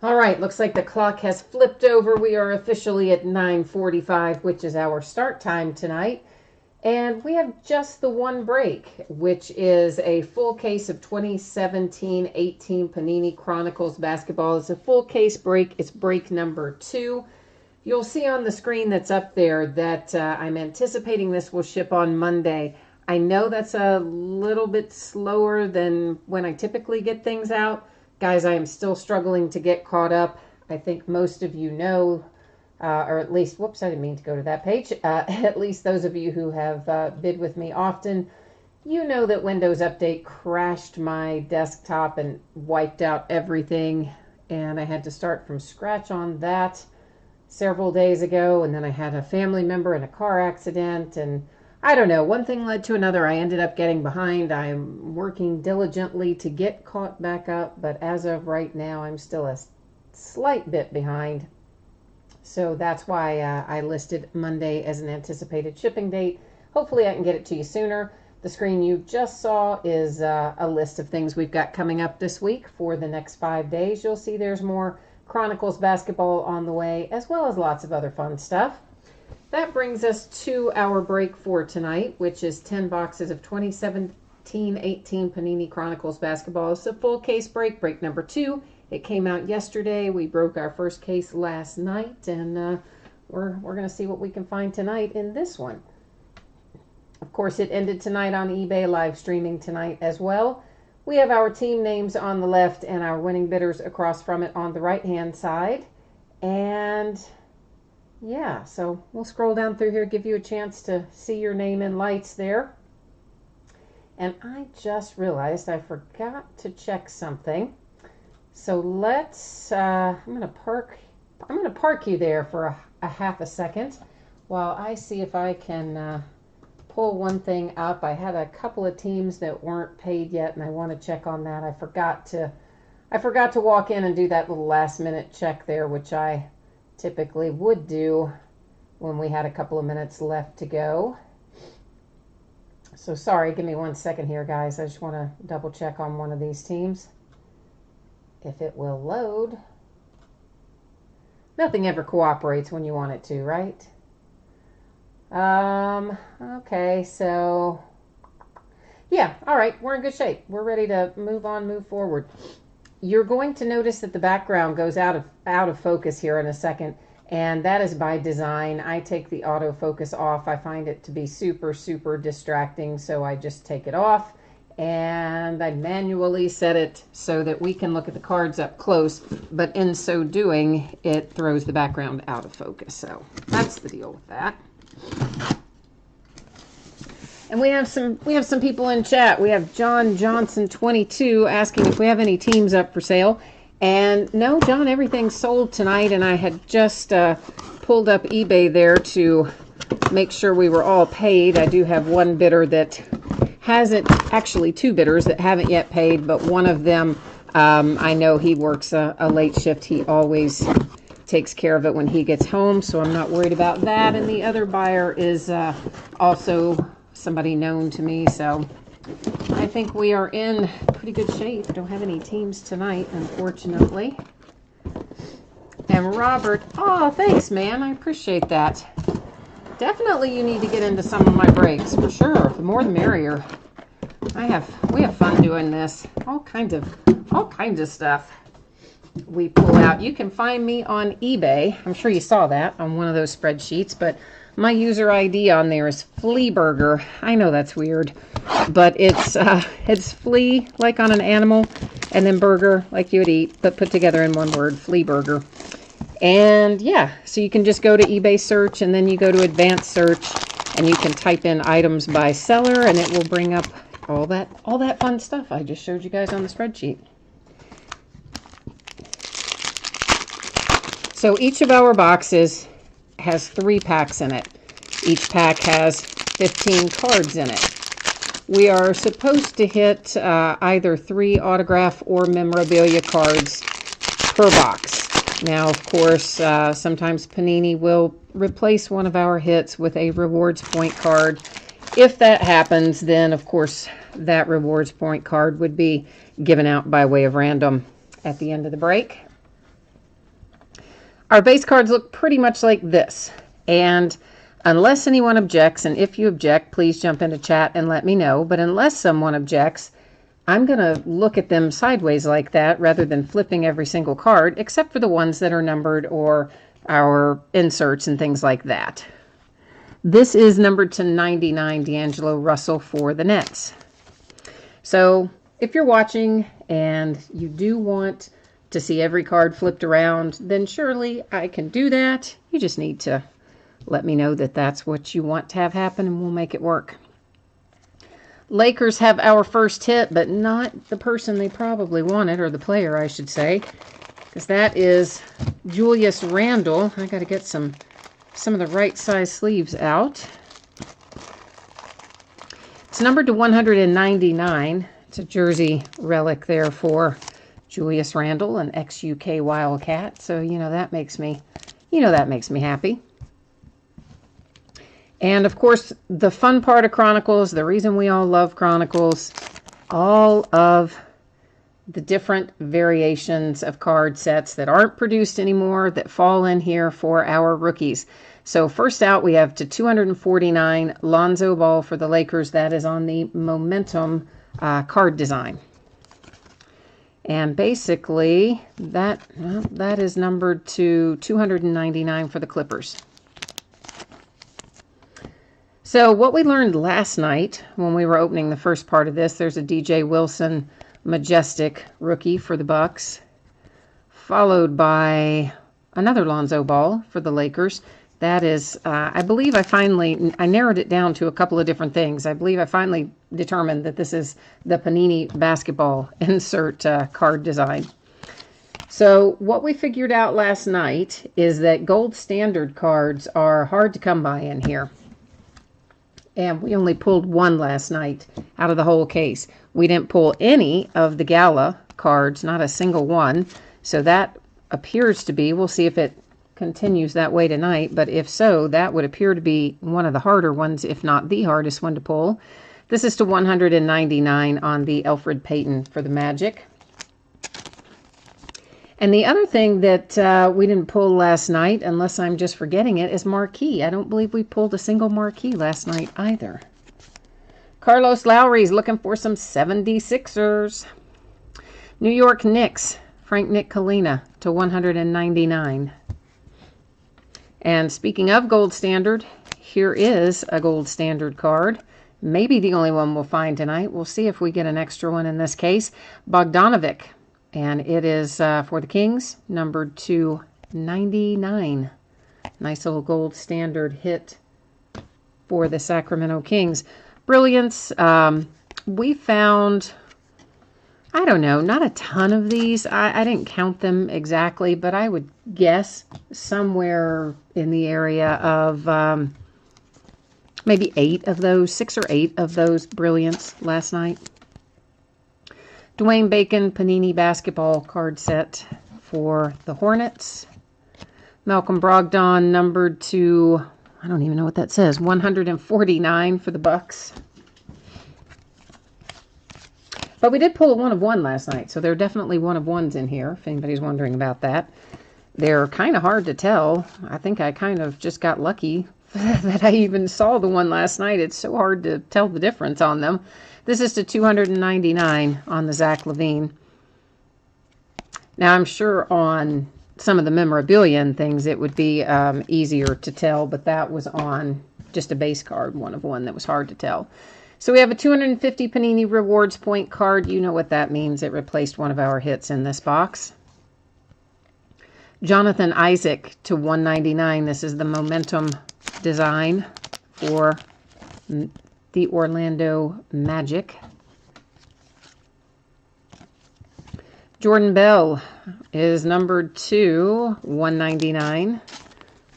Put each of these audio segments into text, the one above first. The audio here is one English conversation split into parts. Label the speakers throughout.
Speaker 1: All right, looks like the clock has flipped over. We are officially at 9:45, which is our start time tonight. And we have just the one break, which is a full case of 2017-18 Panini Chronicles Basketball. It's a full case break. It's break number 2. You'll see on the screen that's up there that I'm anticipating this will ship on Monday. I know that's a little bit slower than when I typically get things out. Guys, I am still struggling to get caught up. I think most of you know, or at least, whoops, I didn't mean to go to that page. At least those of you who have bid with me often, you know that Windows Update crashed my desktop and wiped out everything. And I had to start from scratch on that several days ago. And then I had a family member in a car accident, and I don't know, one thing led to another. I ended up getting behind. I'm working diligently to get caught back up, but as of right now, I'm still a slight bit behind. So that's why I listed Monday as an anticipated shipping date. Hopefully I can get it to you sooner. The screen you just saw is a list of things we've got coming up this week for the next 5 days. You'll see there's more Chronicles basketball on the way, as well as lots of other fun stuff. That brings us to our break for tonight, which is 10 boxes of 2017-18 Panini Chronicles Basketball. It's a full case break, break number 2. It came out yesterday. We broke our first case last night, and we're going to see what we can find tonight in this one. Of course, it ended tonight on eBay, live streaming tonight as well. We have our team names on the left and our winning bidders across from it on the right-hand side. And yeah, so we'll scroll down through here, give you a chance to see your name in lights there. And I just realized I forgot to check something. So let's, I'm gonna park you there for a half a second while I see if I can pull one thing up. I had a couple of teams that weren't paid yet, and I want to check on that. I forgot to walk in and do that little last minute check there, which I typically would do when we had a couple of minutes left to go. So sorry, give me 1 second here, guys. I just want to double check on one of these teams. If it will load. Nothing ever cooperates when you want it to, right? Okay, so yeah, all right, we're in good shape. We're ready to move on, move forward. You're going to notice that the background goes out of focus here in a second, and that is by design. I take the autofocus off. I find it to be super, super distracting, so I just take it off, and I manually set it so that we can look at the cards up close, but in so doing, it throws the background out of focus. So that's the deal with that. And we have some people in chat. We have John Johnson 22 asking if we have any teams up for sale. And no, John, everything's sold tonight, and I had just pulled up eBay there to make sure we were all paid. I do have one bidder that hasn't, actually 2 bidders that haven't yet paid, but one of them, I know he works a late shift. He always takes care of it when he gets home, so I'm not worried about that. And the other buyer is also somebody known to me, so I think we are in pretty good shape. Don't have any teams tonight, unfortunately. And Robert, oh, thanks, man. I appreciate that. Definitely you need to get into some of my breaks, for sure. The more the merrier. We have fun doing this. All kinds of stuff we pull out. You can find me on eBay. I'm sure you saw that on one of those spreadsheets, but my user ID on there is Fleaburger. I know that's weird, but it's flea like on an animal, and then burger like you would eat, but put together in one word, Fleaburger. And yeah, so you can just go to eBay search, and then you go to advanced search, and you can type in items by seller, and it will bring up all that fun stuff I just showed you guys on the spreadsheet. So each of our boxes has 3 packs in it. Each pack has 15 cards in it. We are supposed to hit either 3 autograph or memorabilia cards per box. Now, of course, sometimes Panini will replace one of our hits with a rewards point card. If that happens, then, of course, that rewards point card would be given out by way of random at the end of the break. Our base cards look pretty much like this. And unless anyone objects, and if you object, please jump into chat and let me know. But unless someone objects, I'm going to look at them sideways like that rather than flipping every single card, except for the ones that are numbered or our inserts and things like that. This is numbered to 99, D'Angelo Russell for the Nets. So if you're watching and you do want to see every card flipped around, then surely I can do that. You just need to let me know that that's what you want to have happen, and we'll make it work. Lakers have our first hit, but not the person they probably wanted, or the player, I should say, because that is Julius Randle. I got to get some of the right size sleeves out. It's numbered to 199. It's a jersey relic there for Julius Randle, an ex-UK Wildcat. So, that makes me happy. And, of course, the fun part of Chronicles, the reason we all love Chronicles, all of the different variations of card sets that aren't produced anymore that fall in here for our rookies. So first out, we have to 249 Lonzo Ball for the Lakers. That is on the Momentum card design. And basically, that is numbered to 299 for the Clippers. So what we learned last night when we were opening the first part of this, there's a DJ Wilson Majestic rookie for the Bucks, followed by another Lonzo Ball for the Lakers. That is, I believe I narrowed it down to a couple of different things. I believe I finally determined that this is the Panini Basketball insert card design. So what we figured out last night is that gold standard cards are hard to come by in here. And we only pulled one last night out of the whole case. We didn't pull any of the Gala cards, not a single one. So that appears to be, we'll see if it continues that way tonight, but if so, that would appear to be one of the harder ones, if not the hardest one to pull. This is to 199 on the Elfrid Payton for the Magic. And the other thing that we didn't pull last night, unless I'm just forgetting it, is marquee. I don't believe we pulled a single marquee last night either. Carlos Lowry's looking for some 76ers. New York Knicks, Frank Ntilikina to 199. And speaking of gold standard, here is a gold standard card. Maybe the only one we'll find tonight. We'll see if we get an extra one in this case. Bogdanovic. And it is for the Kings, numbered to 99. Nice little gold standard hit for the Sacramento Kings. Brilliance. We found, I don't know, not a ton of these. I didn't count them exactly, but I would guess somewhere in the area of maybe 8 of those, 6 or 8 of those Brilliants last night. Dwayne Bacon Panini Basketball card set for the Hornets. Malcolm Brogdon numbered to, I don't even know what that says, 149 for the Bucks. But we did pull a 1 of 1 last night, so there are definitely 1 of 1s in here, if anybody's wondering about that. They're kind of hard to tell. I think I kind of just got lucky that I even saw the one last night. It's so hard to tell the difference on them. This is to 299 on the Zach LaVine. Now, I'm sure on some of the memorabilia and things, it would be easier to tell, but that was on just a base card, 1 of 1, that was hard to tell. So we have a 250 Panini Rewards Point card. You know what that means. It replaced one of our hits in this box. Jonathan Isaac to 199. This is the Momentum design for the Orlando Magic. Jordan Bell is numbered to 199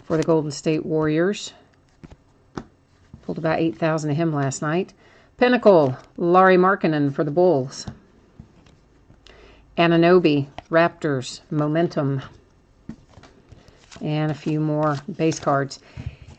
Speaker 1: for the Golden State Warriors. Pulled about 8,000 of him last night. Pinnacle, Lauri Markkanen for the Bulls. Anunoby, Raptors, Momentum. And a few more base cards.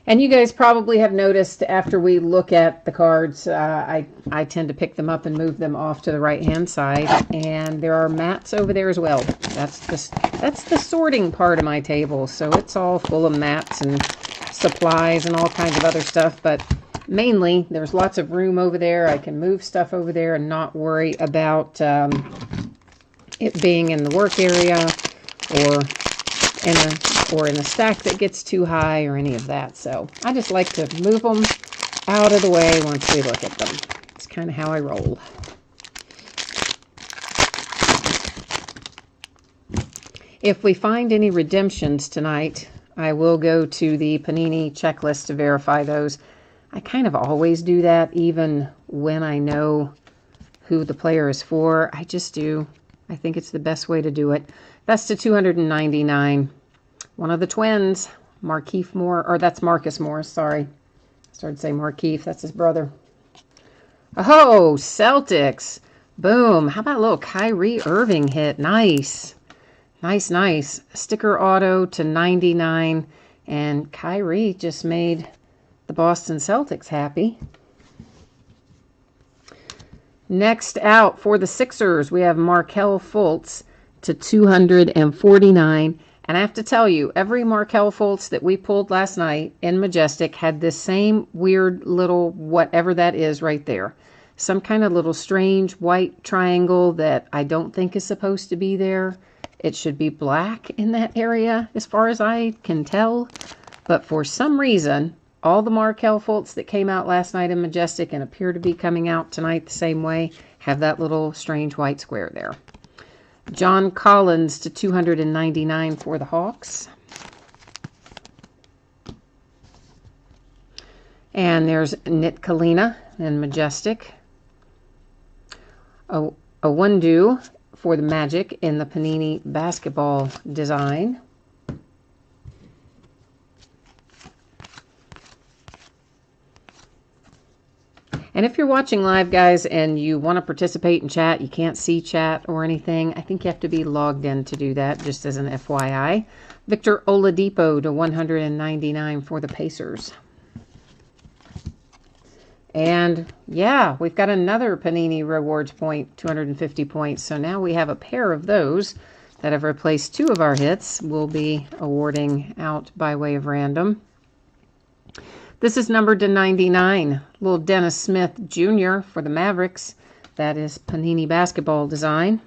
Speaker 1: And you guys probably have noticed after we look at the cards, I tend to pick them up and move them off to the right-hand side. And there are mats over there as well. That's the sorting part of my table. So it's all full of mats and supplies and all kinds of other stuff. But mainly, there's lots of room over there. I can move stuff over there and not worry about it being in the work area or in a stack that gets too high or any of that. So I just like to move them out of the way once we look at them. It's kind of how I roll. If we find any redemptions tonight, I will go to the Panini checklist to verify those. I kind of always do that, even when I know who the player is for. I just do. I think it's the best way to do it. That's to 299. One of the twins, Markieff Moore, or that's Marcus Morris, sorry. I started saying Markieff, that's his brother. Oh, Celtics. Boom. How about a little Kyrie Irving hit? Nice. Nice, nice. Sticker auto to 99. And Kyrie just made the Boston Celtics happy. Next out for the Sixers, we have Markelle Fultz to 249. And I have to tell you, every Markelle Fultz that we pulled last night in Majestic had this same weird little whatever that is right there. Some kind of little strange white triangle that I don't think is supposed to be there. It should be black in that area as far as I can tell. But for some reason, all the Markelle Fultz that came out last night in Majestic and appear to be coming out tonight the same way have that little strange white square there. John Collins to 299 for the Hawks. And there's Nit Kalina in Majestic. A Wundu for the Magic in the Panini Basketball design. And if you're watching live, guys, and you want to participate in chat, you can't see chat or anything, I think you have to be logged in to do that, just as an FYI. Victor Oladipo to 199 for the Pacers. And, yeah, we've got another Panini Rewards point, 250 points. So now we have a pair of those that have replaced two of our hits. We'll be awarding out by way of random. This is numbered to 99. Little Dennis Smith Jr. for the Mavericks. That is Panini Basketball design.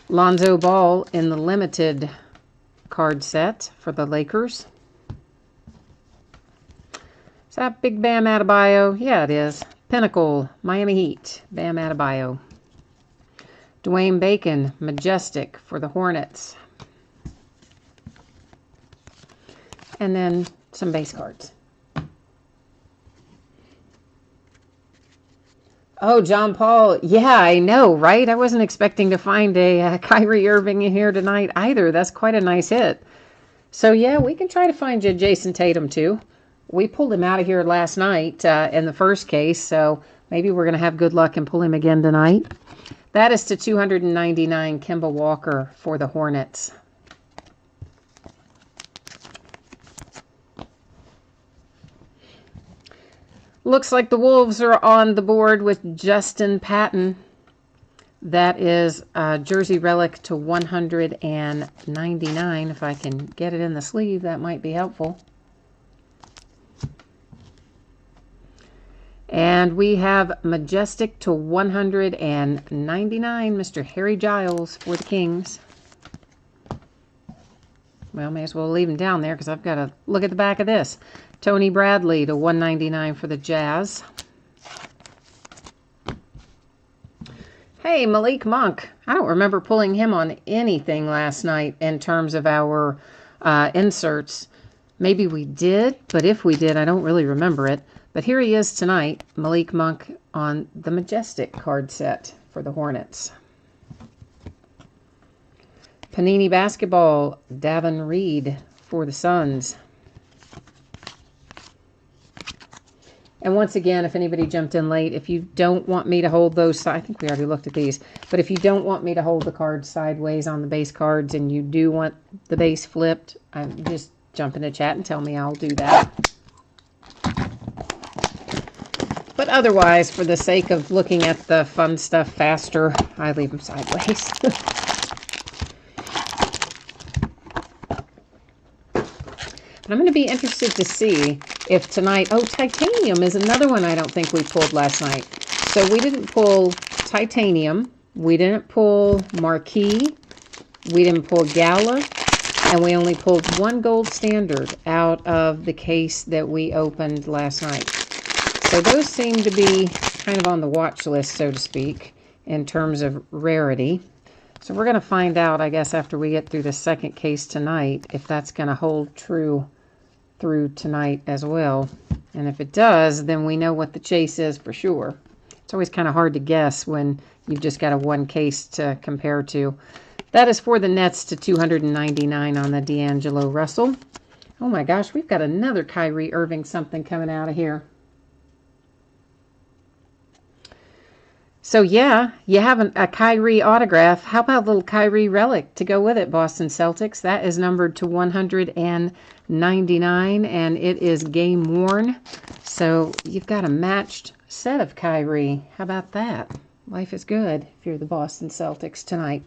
Speaker 1: Lonzo Ball in the limited card set for the Lakers. Is that Big Bam Adebayo? Yeah, it is. Pinnacle, Miami Heat, Bam Adebayo. Dwayne Bacon, Majestic for the Hornets. And then some base cards. Oh, John Paul. Yeah, I know, right? I wasn't expecting to find a Kyrie Irving in here tonight either. That's quite a nice hit. So, yeah, we can try to find you Jason Tatum, too. We pulled him out of here last night in the first case, so maybe we're going to have good luck and pull him again tonight. That is to 299, Kemba Walker for the Hornets. Looks like the Wolves are on the board with Justin Patton. That is a jersey relic to 199. If I can get it in the sleeve, that might be helpful. And we have Majestic to 199, Mr. Harry Giles for the Kings. Well, may as well leave him down there because I've got to look at the back of this. Tony Bradley to 199 for the Jazz. Hey, Malik Monk. I don't remember pulling him on anything last night in terms of our inserts. Maybe we did, but if we did, I don't really remember it. But here he is tonight, Malik Monk on the Majestic card set for the Hornets. Panini Basketball, Davin Reed for the Suns. And once again, if anybody jumped in late, if you don't want me to hold those, I think we already looked at these, but if you don't want me to hold the cards sideways on the base cards and you do want the base flipped, just jump into chat and tell me, I'll do that. otherwise, for the sake of looking at the fun stuff faster, I leave them sideways. But I'm going to be interested to see if tonight... Oh, titanium is another one I don't think we pulled last night. So we didn't pull titanium. We didn't pull marquee. We didn't pull gala. And we only pulled one gold standard out of the case that we opened last night. So those seem to be kind of on the watch list, so to speak, in terms of rarity. So we're going to find out, I guess, after we get through the second case tonight, if that's going to hold true through tonight as well. And if it does, then we know what the chase is for sure. It's always kind of hard to guess when you've just got a one case to compare to. That is for the Nets to 299 on the D'Angelo Russell. Oh my gosh, we've got another Kyrie Irving something coming out of here. So yeah, you have a Kyrie autograph. How about a little Kyrie relic to go with it, Boston Celtics? That is numbered to 199, and it is game worn. So you've got a matched set of Kyrie. How about that? Life is good if you're the Boston Celtics tonight.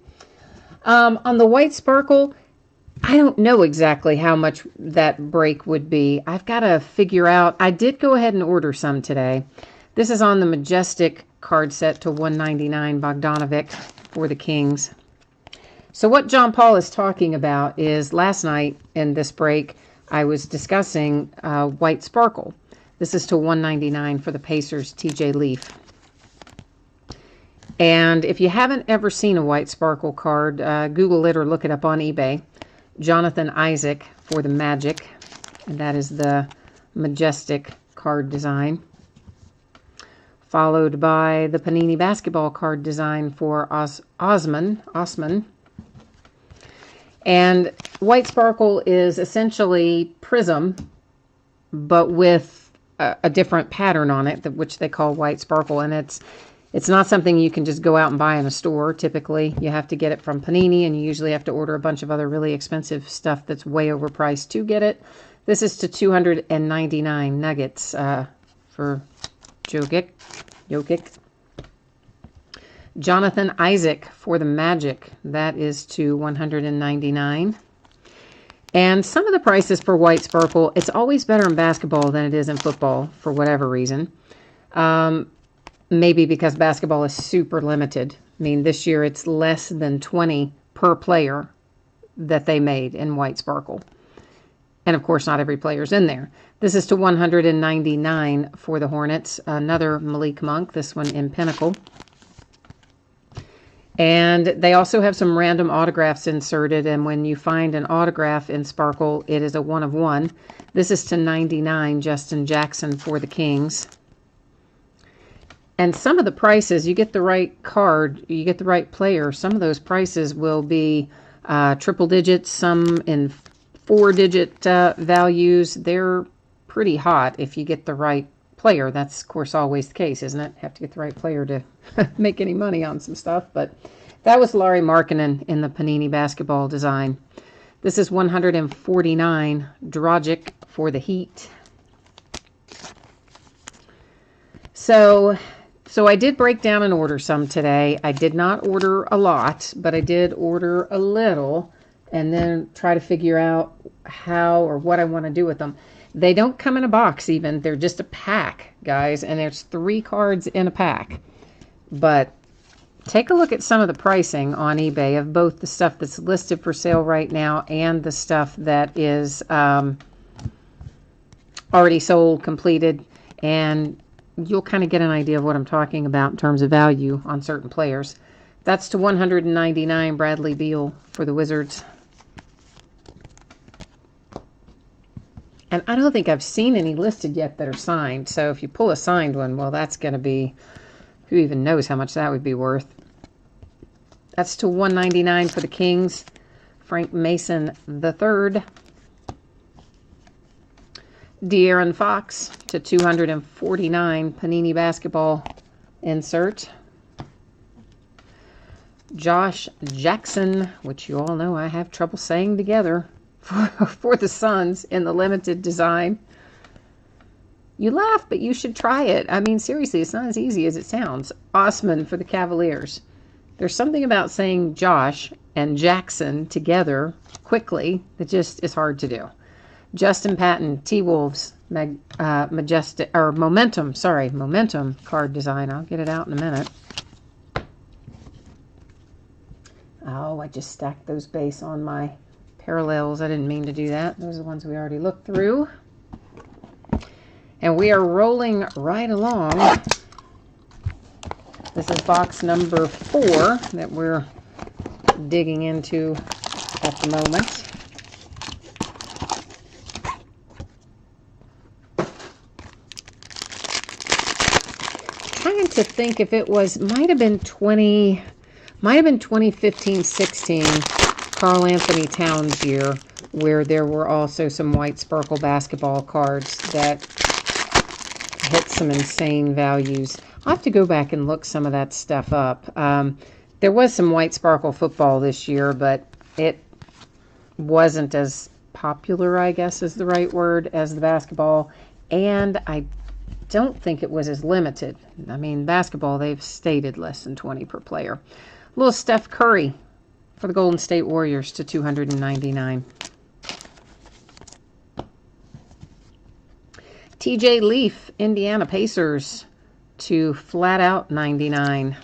Speaker 1: On the white sparkle, I don't know exactly how much that break would be. I've got to figure out. I did go ahead and order some today. This is on the Majestic card set to 199 Bogdanovic for the Kings. So what John Paul is talking about is last night in this break, I was discussing white sparkle. This is to 199 for the Pacers, TJ Leaf. And if you haven't ever seen a white sparkle card, Google it or look it up on eBay. Jonathan Isaac for the Magic, and that is the Majestic card design. Followed by the Panini Basketball card design for Osman. And white sparkle is essentially prism, but with a different pattern on it, which they call white sparkle. And it's not something you can just go out and buy in a store, typically. You have to get it from Panini, and you usually have to order a bunch of other really expensive stuff that's way overpriced to get it. This is to 299 Nuggets for Jokic. Jonathan Isaac for the Magic. That is to 199. And some of the prices for white sparkle, it's always better in basketball than it is in football for whatever reason. Maybe because basketball is super limited. I mean, this year it's less than 20 per player that they made in white sparkle. And of course, not every player's in there. This is to 199 for the Hornets. Another Malik Monk, this one in Pinnacle. And they also have some random autographs inserted. And when you find an autograph in sparkle, it is a 1 of 1. This is to 99, Justin Jackson for the Kings. And some of the prices, you get the right card, you get the right player. Some of those prices will be triple digits, some in 4-digit values. They're pretty hot if you get the right player. That's, of course, always the case, isn't it? Have to get the right player to make any money on some stuff. But that was Lauri Markkanen in the Panini Basketball design. This is 149 Dragic for the Heat. So I did break down and order some today. I did not order a lot, but I did order a little and then try to figure out how or what I want to do with them. They don't come in a box even. They're just a pack, guys, and there's 3 cards in a pack. But take a look at some of the pricing on eBay of both the stuff that's listed for sale right now and the stuff that is already sold, completed, and you'll kind of get an idea of what I'm talking about in terms of value on certain players. That's to 199 Bradley Beal for the Wizards. And I don't think I've seen any listed yet that are signed. So if you pull a signed one, well, that's going to be, who even knows how much that would be worth. That's to 199 for the Kings. Frank Mason III. De'Aaron Fox to 249 Panini Basketball insert. Josh Jackson, which you all know I have trouble saying together, for the Suns in the limited design. You laugh, but you should try it. I mean, seriously, it's not as easy as it sounds. Osman for the Cavaliers. There's something about saying Josh and Jackson together quickly that just is hard to do. Justin Patton, T-Wolves, Majestic, or Momentum, sorry, Momentum card design. I'll get it out in a minute. Oh, I just stacked those base on my parallels. I didn't mean to do that. Those are the ones we already looked through. And we are rolling right along. This is box number 4 that we're digging into at the moment. Trying to think if it was, might have been 2015-16 Karl Anthony Towns year, where there were also some white sparkle basketball cards that hit some insane values. I'll have to go back and look some of that stuff up. There was some white sparkle football this year, but it wasn't as popular, I guess is the right word, as the basketball. And I don't think it was as limited. I mean, basketball, they've stated less than 20 per player. Little Steph Curry for the Golden State Warriors to 299. TJ Leaf, Indiana Pacers to flat out 99.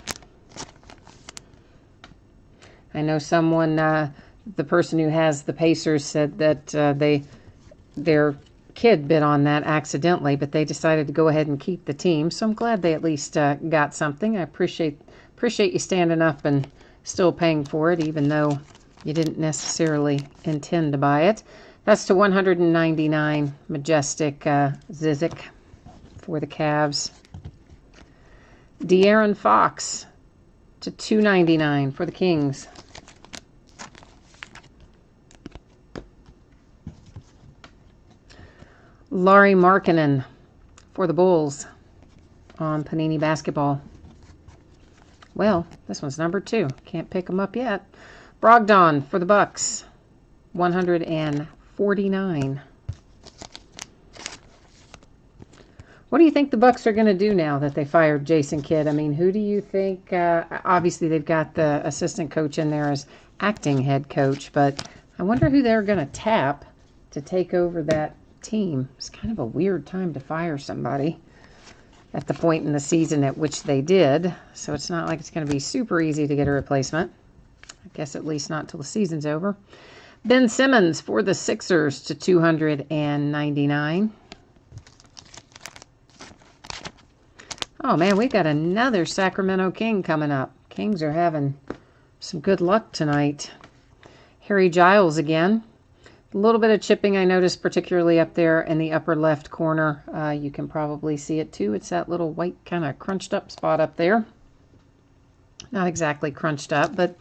Speaker 1: I know someone, the person who has the Pacers said that their kid bid on that accidentally, but they decided to go ahead and keep the team. So I'm glad they at least got something. I appreciate you standing up and still paying for it, even though you didn't necessarily intend to buy it. That's to 199. Majestic Zizic for the Cavs. De'Aaron Fox to 299 for the Kings. Lauri Markkanen for the Bulls on Panini Basketball. Well, this one's number 2. Can't pick them up yet. Brogdon for the Bucks. 149. What do you think the Bucks are going to do now that they fired Jason Kidd? I mean, who do you think? Obviously, they've got the assistant coach in there as acting head coach, but I wonder who they're going to tap to take over that team. It's kind of a weird time to fire somebody at the point in the season at which they did, so it's not like it's going to be super easy to get a replacement. I guess at least not until the season's over. Ben Simmons for the Sixers to 299. Oh man, we got another Sacramento King coming up. Kings are having some good luck tonight. Harry Giles again. A little bit of chipping I noticed, particularly up there in the upper left corner. You can probably see it too. It's that little white kind of crunched up spot up there. Not exactly crunched up, but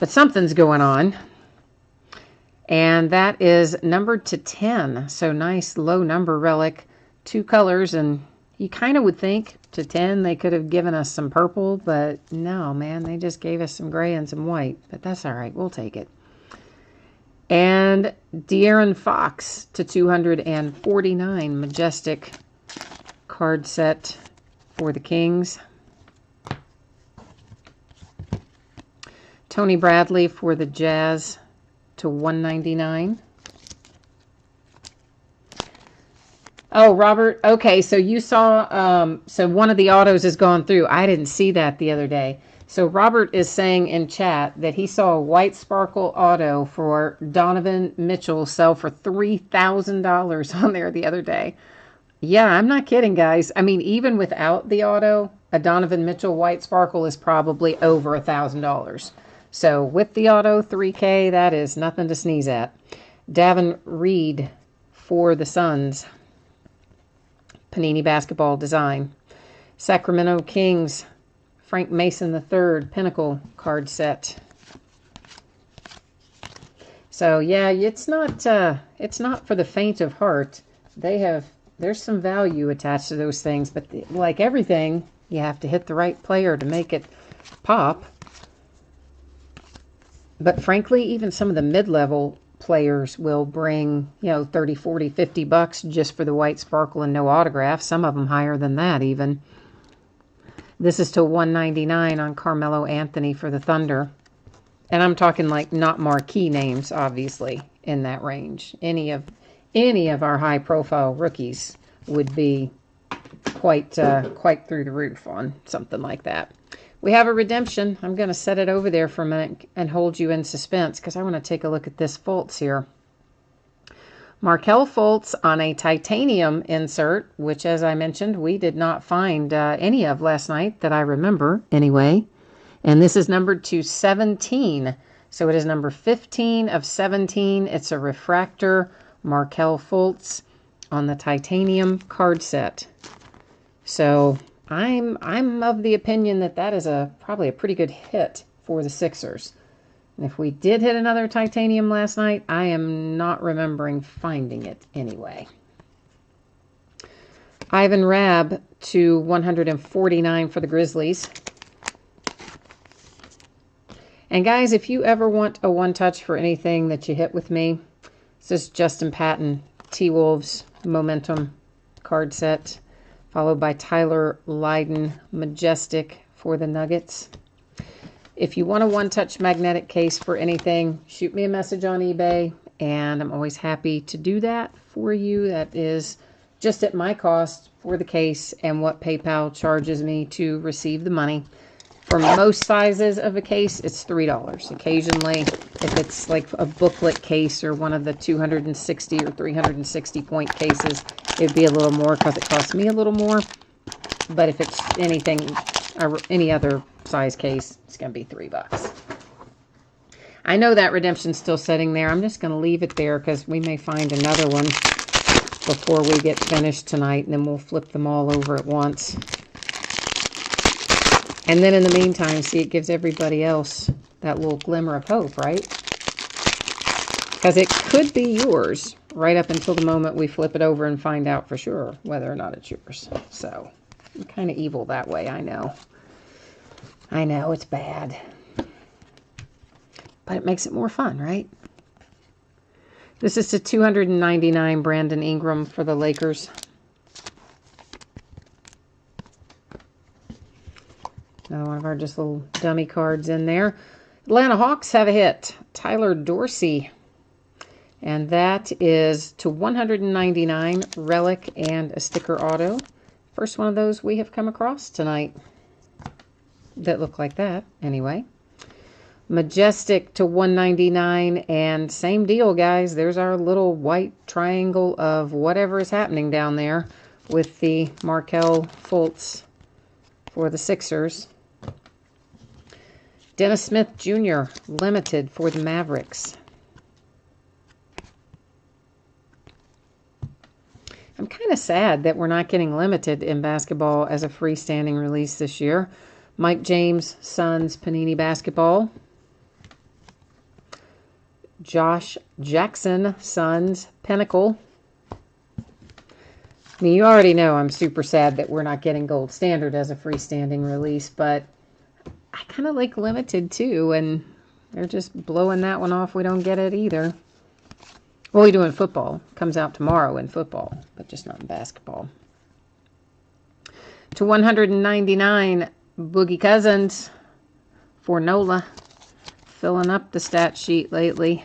Speaker 1: something's going on. And that is numbered to 10. So nice low number relic. 2 colors, and you kind of would think to 10 they could have given us some purple, but no, man, they just gave us some gray and some white. But that's all right. We'll take it. And De'Aaron Fox to 249. Majestic card set for the Kings. Tony Bradley for the Jazz to 199. Oh, Robert. Okay, so you saw, so one of the autos has gone through. I didn't see that the other day. So Robert is saying in chat that he saw a white sparkle auto for Donovan Mitchell sell for $3,000 on there the other day. Yeah, I'm not kidding, guys. I mean, even without the auto, a Donovan Mitchell white sparkle is probably over $1,000. So with the auto, $3K, that is nothing to sneeze at. Davin Reed for the Suns. Panini Basketball design. Sacramento Kings. Frank Mason III, Pinnacle card set. So yeah, it's not for the faint of heart. There's some value attached to those things, but like everything, you have to hit the right player to make it pop. But frankly, even some of the mid-level players will bring, 30, 40, 50 bucks just for the white sparkle and no autograph. Some of them higher than that even. This is to $199 on Carmelo Anthony for the Thunder. And I'm talking like not marquee names, obviously, in that range. Any of our high-profile rookies would be quite through the roof on something like that. We have a redemption. I'm going to set it over there for a minute and hold you in suspense because I want to take a look at this Fultz here. Markelle Fultz on a titanium insert, which, as I mentioned, we did not find any of last night that I remember anyway. And this is numbered to 17. So it is number 15 of 17. It's a refractor Markelle Fultz on the titanium card set. So I'm of the opinion that that is probably a pretty good hit for the Sixers. And if we did hit another titanium last night, I am not remembering finding it anyway. Ivan Rabb to 149 for the Grizzlies. And guys, if you ever want a one-touch for anything that you hit with me, this is Justin Patton, T-Wolves Momentum card set, followed by Tyler Lydon, Majestic for the Nuggets. If you want a one-touch magnetic case for anything, shoot me a message on eBay, and I'm always happy to do that for you. That is just at my cost for the case and what PayPal charges me to receive the money. For most sizes of a case, it's $3. Occasionally, if it's like a booklet case or one of the 260 or 360 point cases, it'd be a little more because it costs me a little more. But if it's anything, any other size case, it's going to be $3. I know that redemption's still sitting there. I'm just going to leave it there because we may find another one before we get finished tonight, and then we'll flip them all over at once. And then in the meantime, see, it gives everybody else that little glimmer of hope, right? Because it could be yours right up until the moment we flip it over and find out for sure whether or not it's yours. So, I'm kind of evil that way, I know. I know, it's bad. But it makes it more fun, right? This is to 299 Brandon Ingram for the Lakers. Another one of our just little dummy cards in there. Atlanta Hawks have a hit. Tyler Dorsey. And that is to 199 Relic and a sticker auto. First one of those we have come across tonight that look like that anyway. Majestic to 199, and same deal, guys. There's our little white triangle of whatever is happening down there with the Markelle Fultz for the Sixers. Dennis Smith Jr. Limited for the Mavericks. I'm kind of sad that we're not getting limited in basketball as a freestanding release this year. Mike James, Suns, Panini Basketball. Josh Jackson, Suns, Pinnacle. I mean, you already know I'm super sad that we're not getting Gold Standard as a freestanding release, but I kind of like limited too, and they're just blowing that one off. We don't get it either. Well, we do in football. Comes out tomorrow in football, but just not in basketball. To 199, Boogie Cousins for Nola. Filling up the stat sheet lately.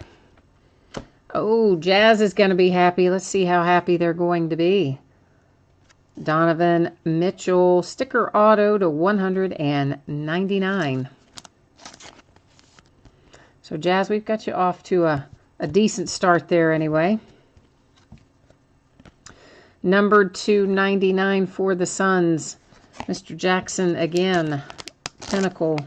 Speaker 1: Oh, Jazz is going to be happy. Let's see how happy they're going to be. Donovan Mitchell, sticker auto to 199. So, Jazz, we've got you off to a decent start there anyway. Numbered to 99 for the Suns. Mr. Jackson again. Pinnacle.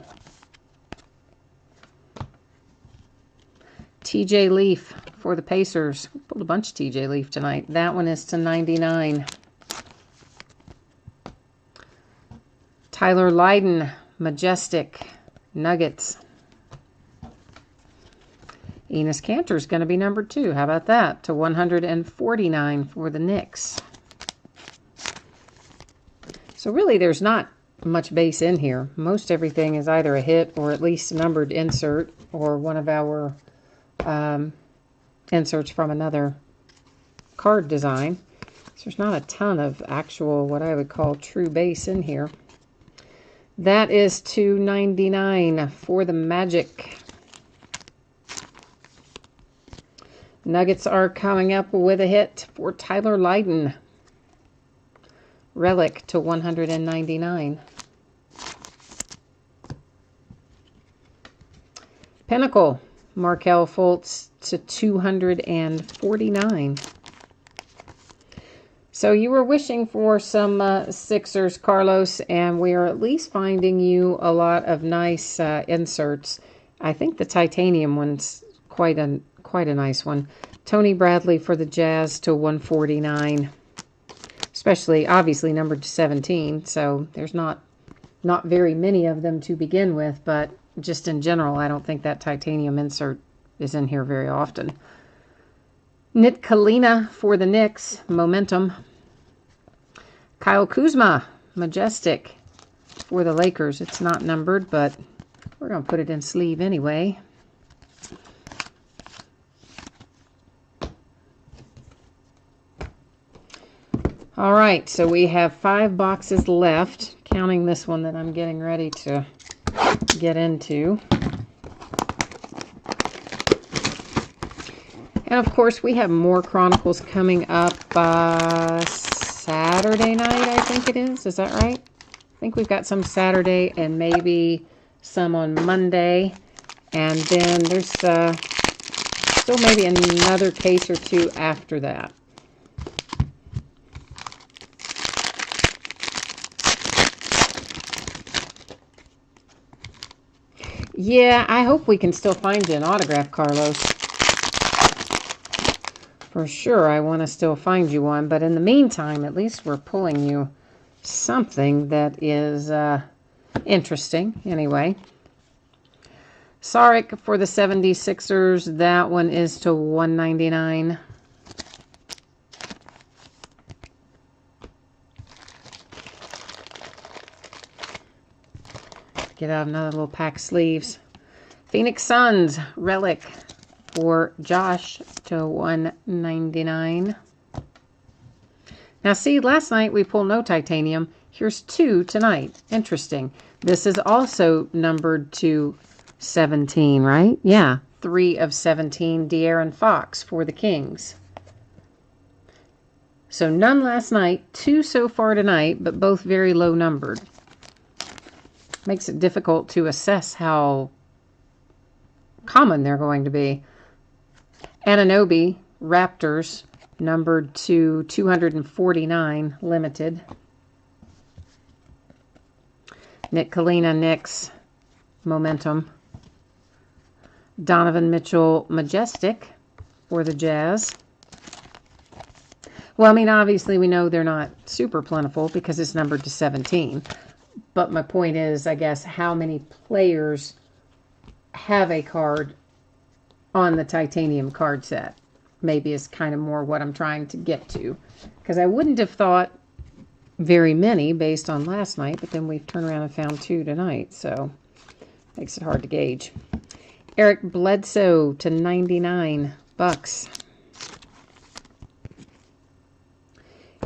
Speaker 1: TJ Leaf for the Pacers. We pulled a bunch of TJ Leaf tonight. That one is to 99. Tyler Lydon, Majestic, Nuggets. Enes Kanter is going to be number 2. How about that? To 149 for the Knicks. So really there's not much base in here. Most everything is either a hit or at least a numbered insert or one of our inserts from another card design. So there's not a ton of actual, what I would call true base in here. That is $2.99 for the Magic. Nuggets are coming up with a hit for Tyler Lydon. Relic to $199. Pinnacle, Markelle Fultz to $249. So you were wishing for some Sixers, Carlos, and we are at least finding you a lot of nice inserts. I think the titanium one's quite a nice one. Tony Bradley for the Jazz to $149. Especially, obviously, numbered to 17, so there's not very many of them to begin with, but just in general, I don't think that titanium insert is in here very often. Nit Kalina for the Knicks, Momentum. Kyle Kuzma, Majestic for the Lakers. It's not numbered, but we're going to put it in sleeve anyway. All right, so we have 5 boxes left, counting this one that I'm getting ready to get into. And of course, we have more Chronicles coming up Saturday night, I think it is. Is that right? I think we've got some Saturday and maybe some on Monday. And then there's still maybe another case or two after that. Yeah, I hope we can still find you an autograph, Carlos. For sure, I want to still find you one. But in the meantime, at least we're pulling you something that is interesting. Anyway. Saric for the 76ers. That one is to $199. Get out another little pack of sleeves. Phoenix Suns, Relic for Josh to $199. Now see, last night we pulled no titanium. Here's 2 tonight. Interesting. This is also numbered to 17, right? Yeah, 3 of 17, De'Aaron Fox for the Kings. So none last night, 2 so far tonight, but both very low numbered. Makes it difficult to assess how common they're going to be. Anunoby, Raptors, numbered to 249, limited. Nit Kalina, Knicks, Momentum. Donovan Mitchell, Majestic for the Jazz. Well, I mean, obviously we know they're not super plentiful because it's numbered to 17. But my point is, I guess, how many players have a card on the titanium card set? Maybe is kind of more what I'm trying to get to. Because I wouldn't have thought very many based on last night, but then we've turned around and found 2 tonight, so makes it hard to gauge. Eric Bledsoe to $99.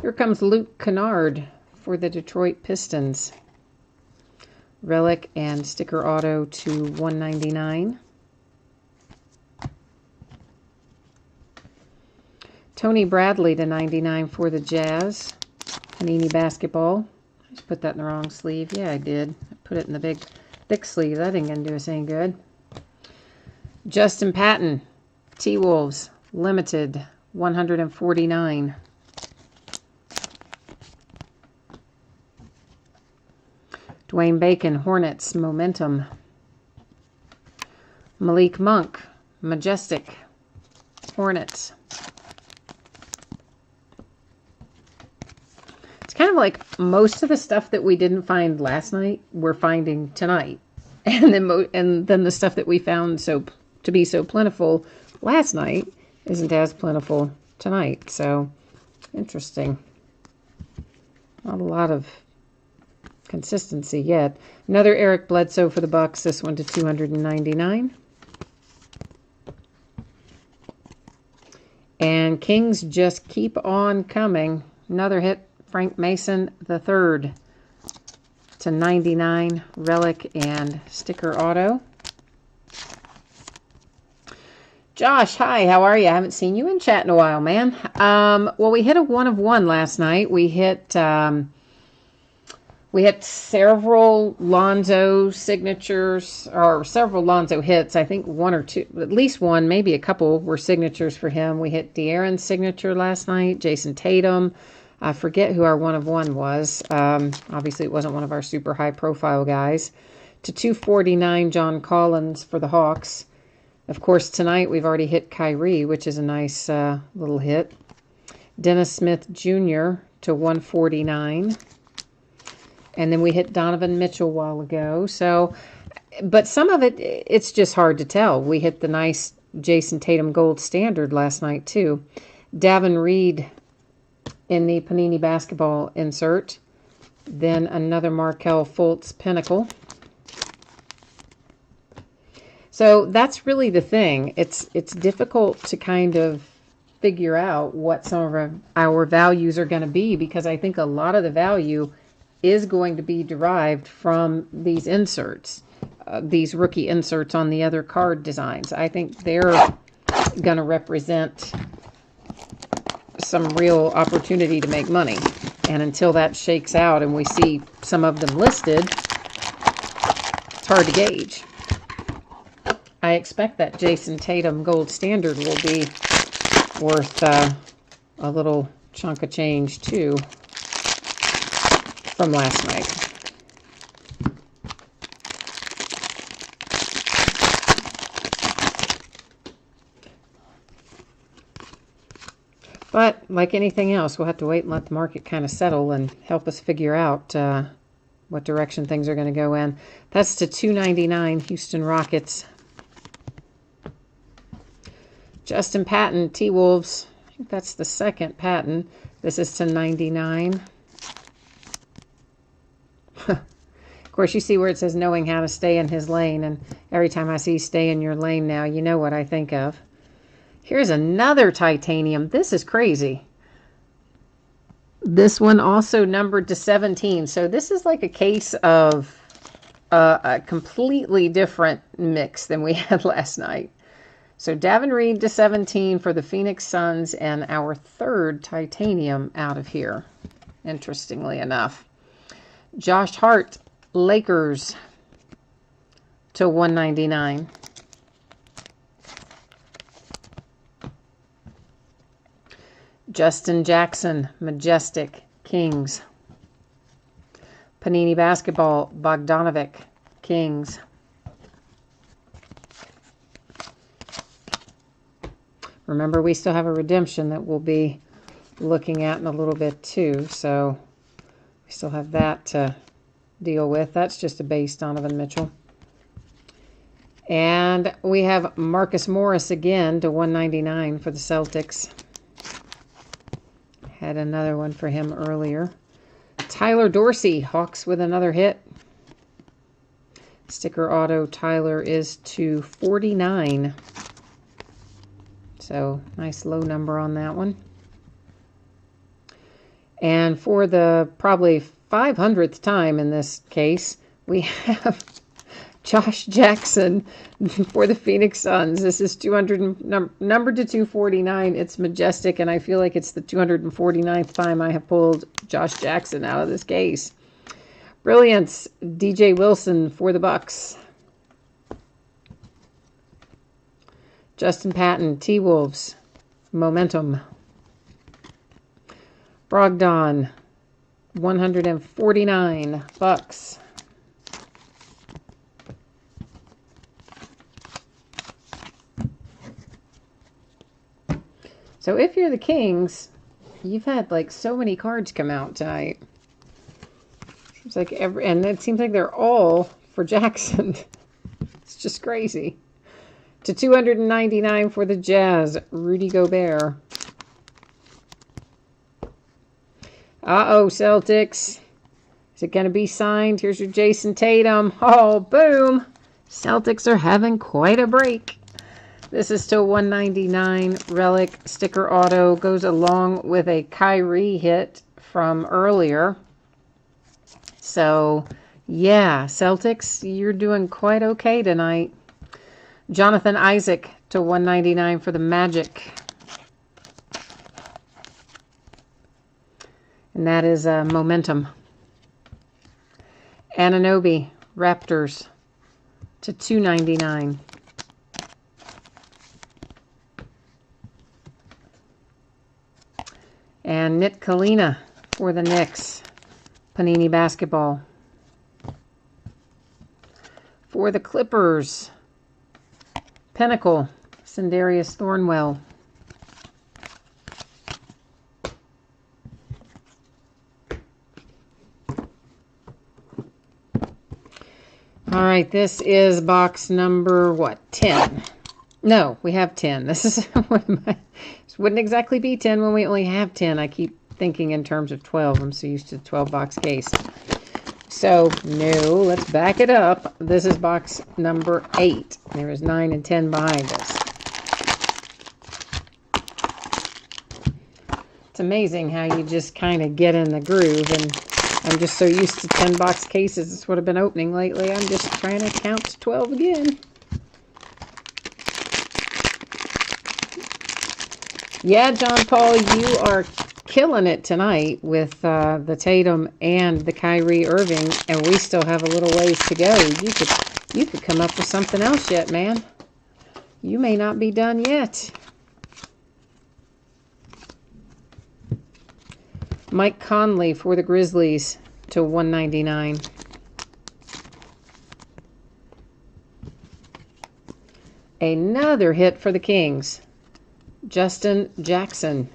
Speaker 1: Here comes Luke Kennard for the Detroit Pistons. Relic and sticker auto to $199. Tony Bradley to $99 for the Jazz. Panini Basketball. I just put that in the wrong sleeve. Yeah, I did. I put it in the big, thick sleeve. That ain't going to do us any good. Justin Patton, T-Wolves, limited, $149. Dwayne Bacon, Hornets, Momentum. Malik Monk, Majestic, Hornets. It's kind of like most of the stuff that we didn't find last night, we're finding tonight. And then the stuff that we found to be so plentiful last night isn't as plentiful tonight. So, interesting. Not a lot of consistency yet. Another Eric Bledsoe for the Bucks. This one to $299. And Kings just keep on coming. Another hit, Frank Mason III to 99, relic and sticker auto. Josh, hi, how are you? I haven't seen you in chat in a while, man. Well, we hit a 1 of 1 last night. We hit several Lonzo signatures, or several Lonzo hits. I think 1 or 2, at least 1, maybe a couple were signatures for him. We hit De'Aaron's signature last night, Jason Tatum. I forget who our 1 of 1 was. Obviously, it wasn't one of our super high-profile guys. To 249, John Collins for the Hawks. Of course, tonight we've already hit Kyrie, which is a nice little hit. Dennis Smith Jr. to 149. And then we hit Donovan Mitchell a while ago. So, but some of it, it's just hard to tell. We hit the nice Jason Tatum Gold Standard last night, too. Davin Reed in the Panini Basketball insert. Then another Markelle Fultz Pinnacle. So that's really the thing. It's difficult to kind of figure out what some of our values are going to be, because I think a lot of the value is going to be derived from these inserts, these rookie inserts on the other card designs. I think they're going to represent some real opportunity to make money. And until that shakes out and we see some of them listed, it's hard to gauge. I expect that Jason Tatum Gold Standard will be worth a little chunk of change, too, from last night. But, like anything else, we'll have to wait and let the market kind of settle and help us figure out what direction things are going to go in. That's to 299, Houston Rockets. Justin Patton, T-Wolves. I think that's the second Patton. This is to 99. Of course, you see where it says knowing how to stay in his lane. And every time I see stay in your lane now, you know what I think of. Here's another titanium. This is crazy. This one also numbered to 17. So this is like a case of a completely different mix than we had last night. So Davin Reed to 17 for the Phoenix Suns, and our third titanium out of here, interestingly enough. Josh Hart, Lakers to 199. Justin Jackson, Majestic, Kings. Panini Basketball, Bogdanovic, Kings. Remember, we still have a redemption that we'll be looking at in a little bit too, so we still have that to deal with. That's just a base Donovan Mitchell. And we have Marcus Morris again to 199 for the Celtics. Had another one for him earlier. Tyler Dorsey, Hawks with another hit. Sticker auto Tyler is to 49. So, nice low number on that one. And for the probably 500th time in this case, we have Josh Jackson for the Phoenix Suns. This is 200 numbered to 249. It's Majestic, and I feel like it's the 249th time I have pulled Josh Jackson out of this case. Brilliance, DJ Wilson for the Bucks. Justin Patton, T-Wolves, Momentum. Brogdon, 149 Bucks. So if you're the Kings, you've had like so many cards come out tonight. It's like and it seems like they're all for Jackson. It's just crazy. To 299 for the Jazz, Rudy Gobert. Uh-oh, Celtics. Is it going to be signed? Here's your Jason Tatum. Oh, boom. Celtics are having quite a break. This is still $1.99. Relic sticker auto goes along with a Kyrie hit from earlier. So, yeah, Celtics, you're doing quite okay tonight. Jonathan Isaac to $1.99 for the Magic. And that is Momentum. Anunoby, Raptors to $2.99. And Nit Kalina for the Knicks. Panini Basketball. For the Clippers, Pinnacle, Sindarius Thornwell. All right, this is box number, what, 10? No, we have 10. This is, this wouldn't exactly be 10 when we only have 10. I keep thinking in terms of 12. I'm so used to the 12-box case. So, no, let's back it up. This is box number 8. There is 9 and 10 behind us. It's amazing how you just kind of get in the groove, and I'm just so used to 10-box cases. It's what I've been opening lately. I'm just trying to count to 12 again. Yeah, John Paul, you are killing it tonight with the Tatum and the Kyrie Irving, and we still have a little ways to go. You could come up with something else yet, man. You may not be done yet. Mike Conley for the Grizzlies to $1.99. Another hit for the Kings. Justin Jackson,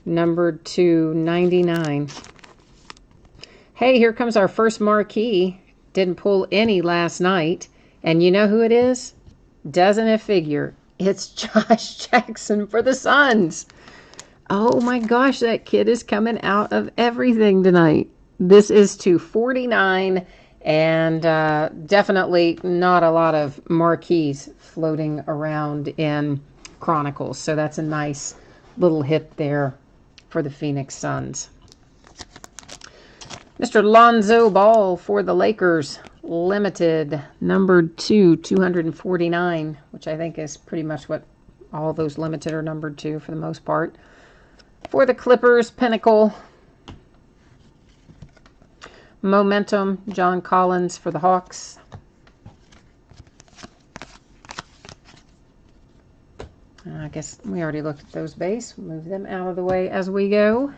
Speaker 1: numbered to 99. Hey, here comes our first marquee. Didn't pull any last night. And you know who it is? Doesn't it figure? It's Josh Jackson for the Suns. Oh my gosh, that kid is coming out of everything tonight. This is to 49, and definitely not a lot of marquees floating around in Chronicles. So that's a nice little hit there for the Phoenix Suns. Mr. Lonzo Ball for the Lakers, limited, numbered to 249, which I think is pretty much what all those limited are numbered to for the most part. For the Clippers, Pinnacle, Momentum, John Collins for the Hawks. I guess we already looked at those base. Move them out of the way as we go.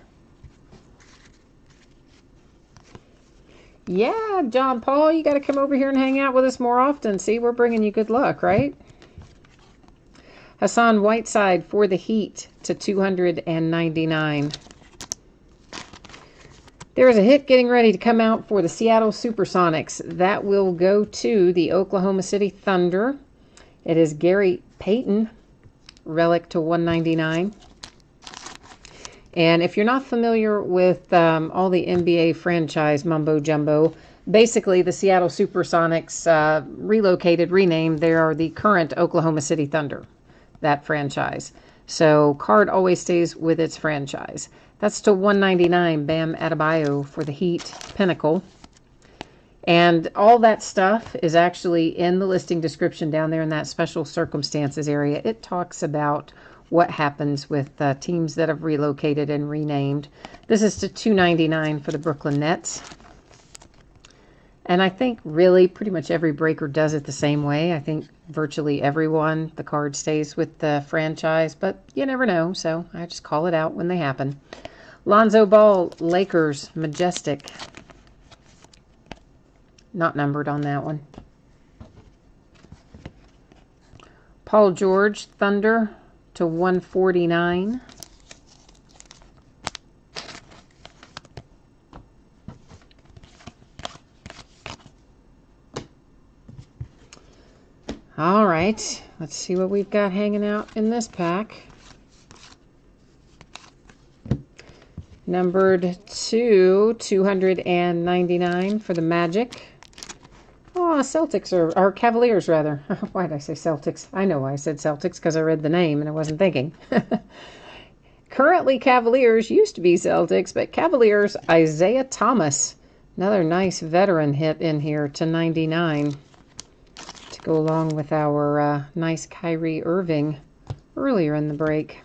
Speaker 1: Yeah, John Paul, you got to come over here and hang out with us more often. See, we're bringing you good luck, right? Hassan Whiteside for the Heat to 299. There is a hit getting ready to come out for the Seattle Supersonics. That will go to the Oklahoma City Thunder. It is Gary Payton, relic to 199. And if you're not familiar with all the NBA franchise mumbo jumbo, basically the Seattle Supersonics relocated, renamed. They are the current Oklahoma City Thunder, that franchise. So card always stays with its franchise. That's to 199. Bam Adebayo for the Heat, Pinnacle. And all that stuff is actually in the listing description down there in that special circumstances area. It talks about what happens with teams that have relocated and renamed. This is to $299 for the Brooklyn Nets. And I think really pretty much every breaker does it the same way. I think virtually everyone, the card stays with the franchise, but you never know, so I just call it out when they happen. Lonzo Ball, Lakers, Majestic. Not numbered on that one. Paul George, Thunder to 149. All right, let's see what we've got hanging out in this pack. Numbered to 299 for the Magic. Oh, Celtics or Cavaliers rather. Why did I say Celtics? I know why I said Celtics, because I read the name and I wasn't thinking. Currently Cavaliers, used to be Celtics, but Cavaliers, Isaiah Thomas. Another nice veteran hit in here to 99 to go along with our nice Kyrie Irving earlier in the break.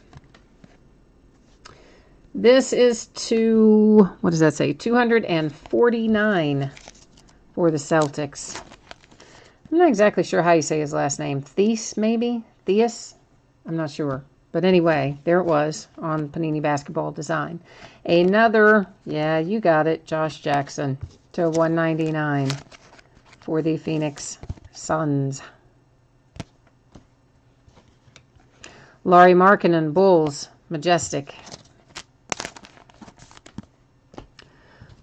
Speaker 1: This is to, what does that say? 249 for the Celtics. I'm not exactly sure how you say his last name. Theis, maybe? Theus? I'm not sure. But anyway, there it was on Panini Basketball Design. Another, yeah, you got it, Josh Jackson to 199 for the Phoenix Suns. Lauri Markkanen, Bulls, Majestic.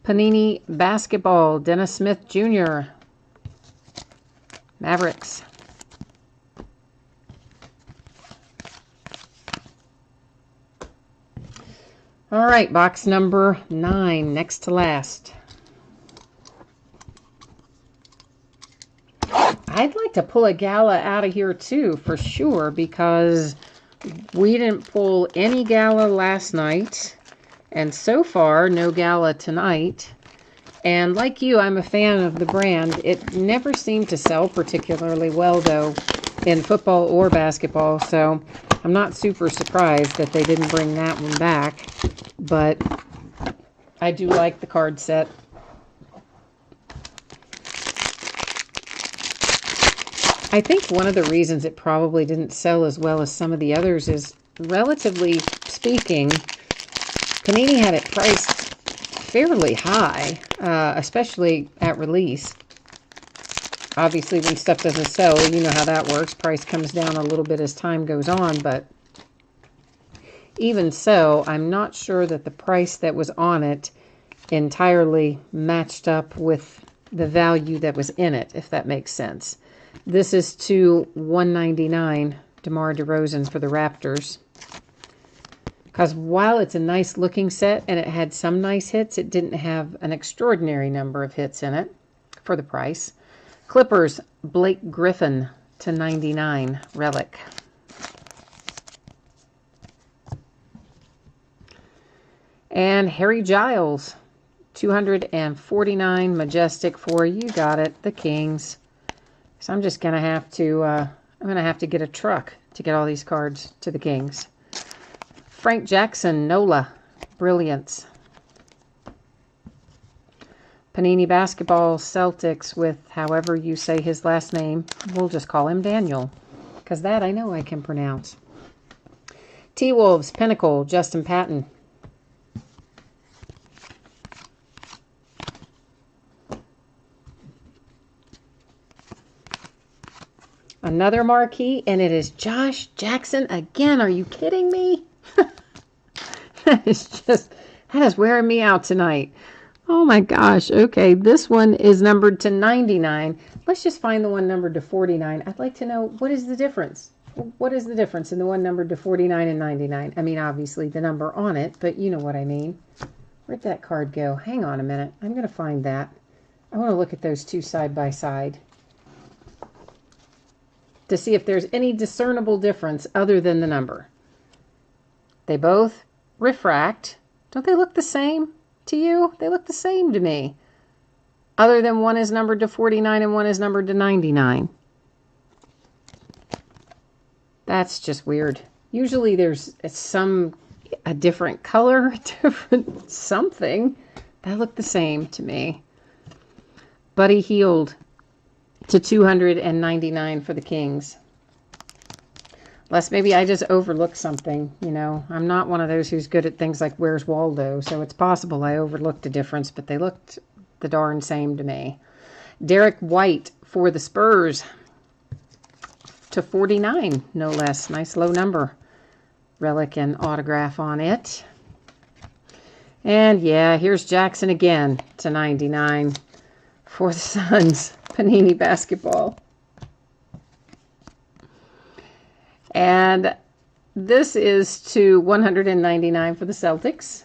Speaker 1: Panini Basketball, Dennis Smith Jr., Mavericks. All right, box number 9, next to last. I'd like to pull a gala out of here too, for sure, because we didn't pull any gala last night. And so far, no gala tonight. And like you, I'm a fan of the brand. It never seemed to sell particularly well, though, in football or basketball. So I'm not super surprised that they didn't bring that one back. But I do like the card set. I think one of the reasons it probably didn't sell as well as some of the others is, relatively speaking, Panini had it priced fairly high, especially at release. Obviously, when stuff doesn't sell, you know how that works. Price comes down a little bit as time goes on, but even so, I'm not sure that the price that was on it entirely matched up with the value that was in it, if that makes sense. This is to 199, DeMar DeRozan for the Raptors. Because while it's a nice looking set and it had some nice hits, it didn't have an extraordinary number of hits in it for the price. Clippers, Blake Griffin to 99, relic. And Harry Giles, 249, majestic for, you got it, the Kings. So I'm just going to have to, get a truck to get all these cards to the Kings. Frank Jackson, Nola, Brilliance. Panini Basketball, Celtics with however you say his last name. We'll just call him Daniel, because that I know I can pronounce. T-Wolves, Pinnacle, Justin Patton. Another marquee, and it is Josh Jackson again. Are you kidding me? That is wearing me out tonight. Oh my gosh. Okay, this one is numbered to 99. Let's just find the one numbered to 49. I'd like to know, what is the difference? What is the difference in the one numbered to 49 and 99? I mean, obviously the number on it, but you know what I mean. Where'd that card go? Hang on a minute. I'm going to find that. I want to look at those two side by side to see if there's any discernible difference other than the number. They both refract. Don't they look the same to you? They look the same to me. Other than one is numbered to 49 and one is numbered to 99. That's just weird. Usually there's a different color, different something. That look the same to me. Buddy Hield to 299 for the Kings. Unless maybe I just overlooked something, you know. I'm not one of those who's good at things like Where's Waldo, so it's possible I overlooked a difference, but they looked the darn same to me. Derek White for the Spurs to 49, no less. Nice low number. Relic and autograph on it. And yeah, here's Jackson again to 99 for the Suns. Panini Basketball. And this is to 199 for the Celtics.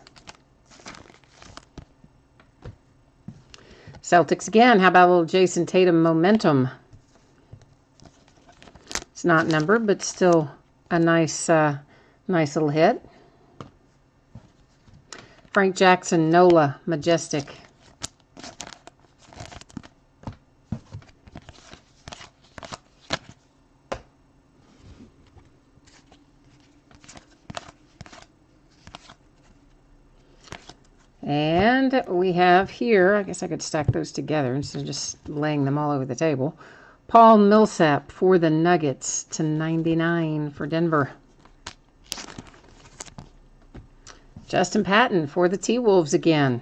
Speaker 1: Celtics again. How about a little Jason Tatum momentum? It's not numbered, but still a nice little hit. Frank Jackson, Nola, Majestic. And we have here, I guess I could stack those together instead of just laying them all over the table. Paul Millsap for the Nuggets /99 for Denver. Justin Patton for the T-Wolves again.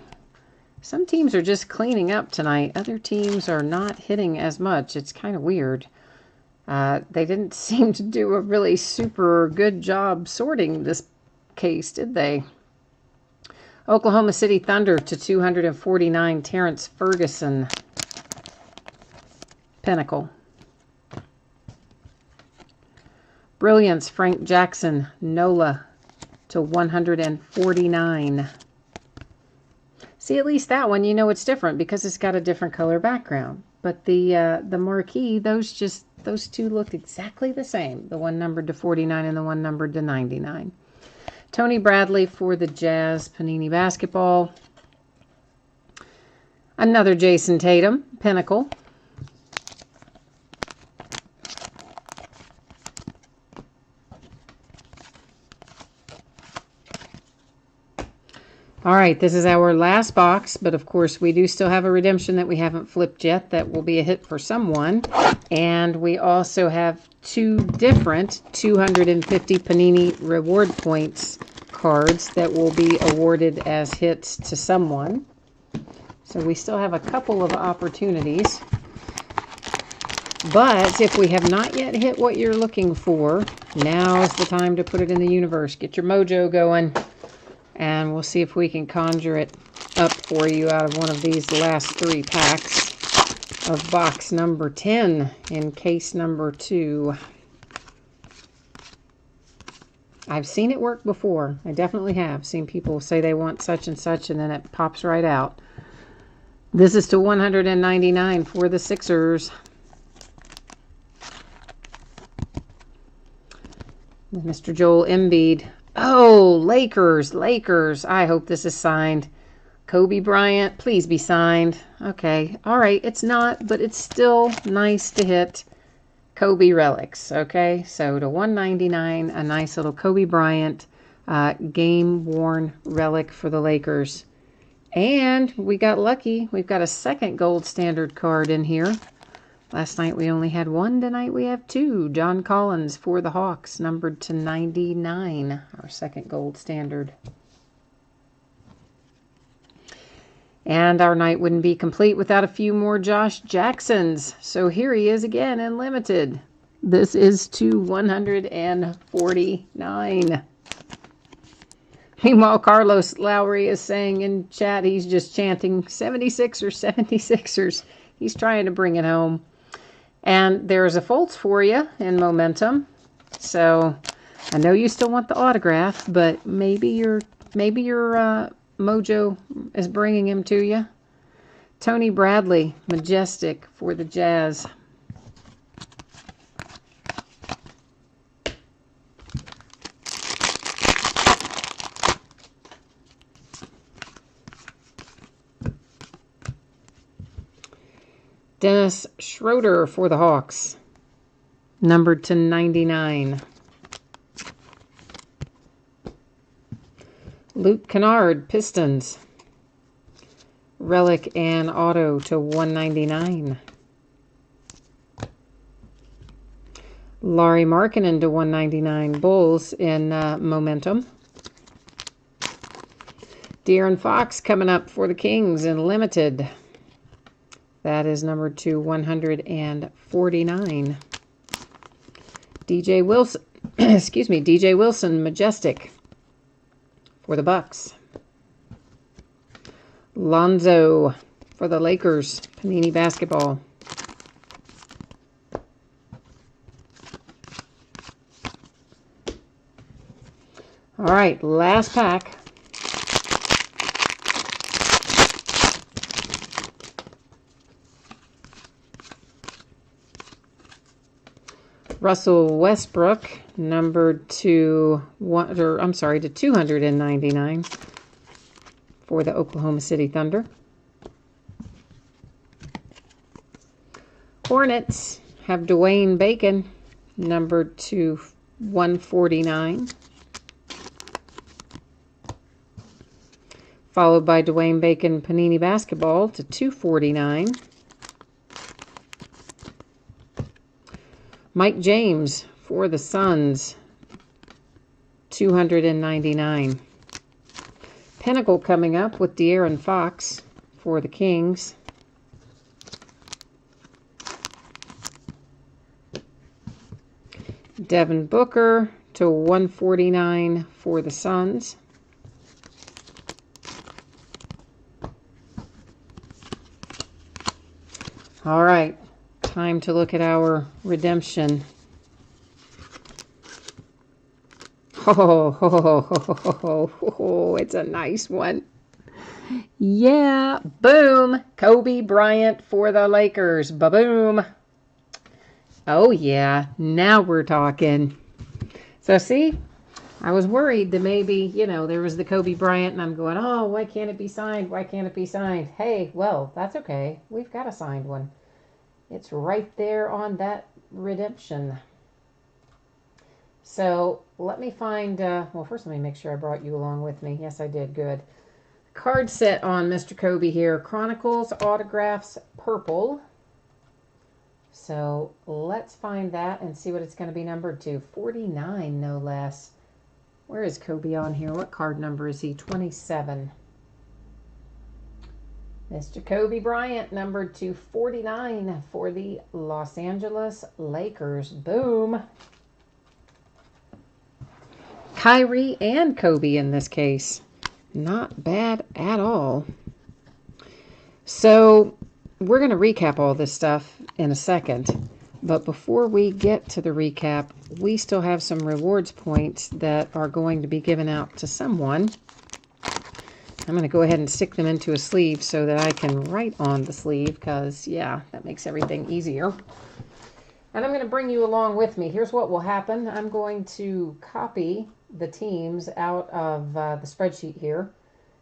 Speaker 1: Some teams are just cleaning up tonight. Other teams are not hitting as much. It's kind of weird. They didn't seem to do a really super good job sorting this case, did they? Oklahoma City Thunder /249, Terrence Ferguson. Pinnacle. Brilliance, Frank Jackson, Nola /149. See, at least that one, you know it's different because it's got a different color background. But the marquee, those two looked exactly the same. The one numbered /49 and the one numbered /99. Tony Bradley for the Jazz, Panini Basketball. Another Jason Tatum, Pinnacle. All right, this is our last box, but of course we do still have a redemption that we haven't flipped yet. That will be a hit for someone. And we also have two different 250 Panini Reward Points cards that will be awarded as hits to someone. So we still have a couple of opportunities. But if we have not yet hit what you're looking for, now is the time to put it in the universe. Get your mojo going. And we'll see if we can conjure it up for you out of one of these last 3 packs of box number 10 in case number 2. I've seen it work before. I definitely have seen people say they want such and such, and then it pops right out. This is /199 for the Sixers. Mr. Joel Embiid. Oh, Lakers. I hope this is signed. Kobe Bryant, please be signed. Okay, all right, it's not, but it's still nice to hit Kobe relics, okay? So /199, a nice little Kobe Bryant game-worn relic for the Lakers. And we got lucky. We've got a second gold standard card in here. Last night we only had 1. Tonight we have 2. John Collins for the Hawks, numbered /99, our second gold standard. And our night wouldn't be complete without a few more Josh Jacksons. So here he is again in limited. This is /149. Meanwhile, Carlos Lowry is saying in chat, he's just chanting 76ers, 76ers. He's trying to bring it home. And there's a Fultz for you in momentum. So I know you still want the autograph, but maybe your mojo is bringing him to you. Tony Bradley, Majestic for the Jazz. Dennis Schroeder for the Hawks, numbered /99. Luke Kennard, Pistons, relic and auto /199. Lauri Markkanen /199, Bulls in momentum. De'Aaron Fox coming up for the Kings in limited. That is numbered /149. DJ Wilson, DJ Wilson, Majestic for the Bucks. Lonzo for the Lakers, Panini Basketball. All right, last pack. Russell Westbrook, numbered to 299 for the Oklahoma City Thunder. Hornets have Dwayne Bacon, numbered to 149. Followed by Dwayne Bacon Panini Basketball to 249. Mike James for the Suns, 299. Pinnacle coming up with De'Aaron Fox for the Kings. Devin Booker to 149 for the Suns. All right, time to look at our redemption. Oh, it's a nice one. Yeah, boom. Kobe Bryant for the Lakers. Ba-boom. Oh, yeah, now we're talking. So, see, I was worried that maybe, there was the Kobe Bryant, and I'm going, oh, why can't it be signed? Why can't it be signed? Hey, well, that's okay. We've got a signed one. It's right there on that redemption. So let me find, well, first let me make sure I brought you along with me. Yes, I did. Good. Card set on Mr. Kobe here. Chronicles Autographs Purple. So let's find that and see what it's going to be numbered to. 49, no less. Where is Kobe on here? What card number is he? 27. Mr. Kobe Bryant, numbered to 49 for the Los Angeles Lakers. Boom. Kyrie and Kobe in this case. Not bad at all. So we're going to recap all this stuff in a second. But before we get to the recap, we still have some rewards points that are going to be given out to someone. I'm going to go ahead and stick them into a sleeve so that I can write on the sleeve because, yeah, that makes everything easier. And I'm going to bring you along with me. Here's what will happen. I'm going to copy the teams out of the spreadsheet here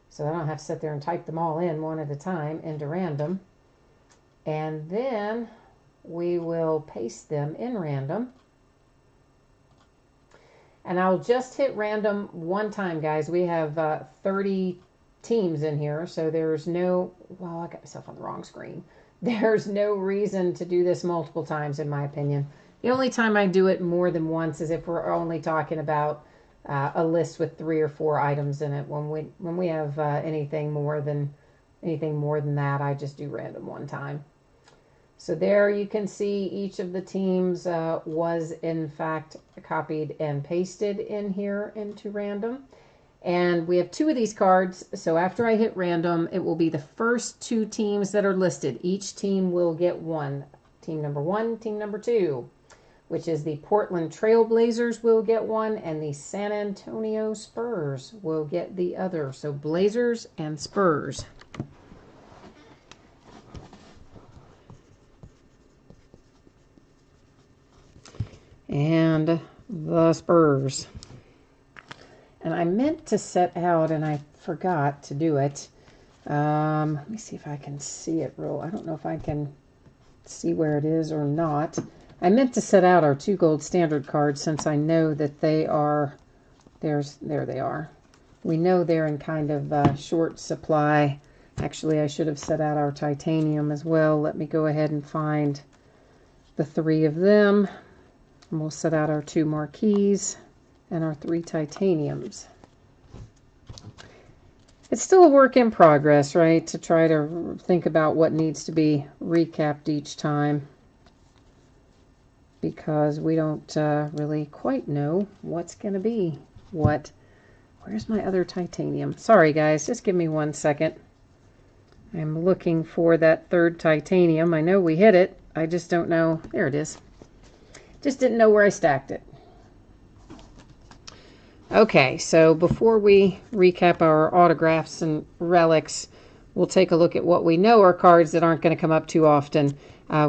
Speaker 1: so I don't have to sit there and type them all in one at a time into random. And then we will paste them in random. And I'll just hit random one time, guys. We have 30 teams in here, so there's no, well, I got myself on the wrong screen. There's no reason to do this multiple times, in my opinion. The only time I do it more than once is if we're only talking about a list with 3 or 4 items in it. When we have anything more than that, I just do random one time. So there you can see each of the teams was in fact copied and pasted in here into random. And we have 2 of these cards, so after I hit random, it will be the first 2 teams that are listed. Each team will get one. Team number 1, team number 2, which is the Portland Trail Blazers will get one, and the San Antonio Spurs will get the other. So Blazers and Spurs. And the Spurs. And I meant to set out, and I forgot to do it. Let me see if I can see it real. I don't know if I can see where it is or not. I meant to set out our 2 gold standard cards since I know that they are, there they are. We know they're in kind of short supply. Actually, I should have set out our titanium as well. Let me go ahead and find the 3 of them. And we'll set out our 2 marquees and our 3 titaniums. It's still a work in progress, right? To try to think about what needs to be recapped each time, because we don't really quite know what's going to be what. Where's my other titanium? Sorry, guys. Just give me 1 second. I'm looking for that 3rd titanium. I know we hit it. I just don't know. There it is. Just didn't know where I stacked it. Okay, so before we recap our autographs and relics, we'll take a look at what we know are cards that aren't going to come up too often.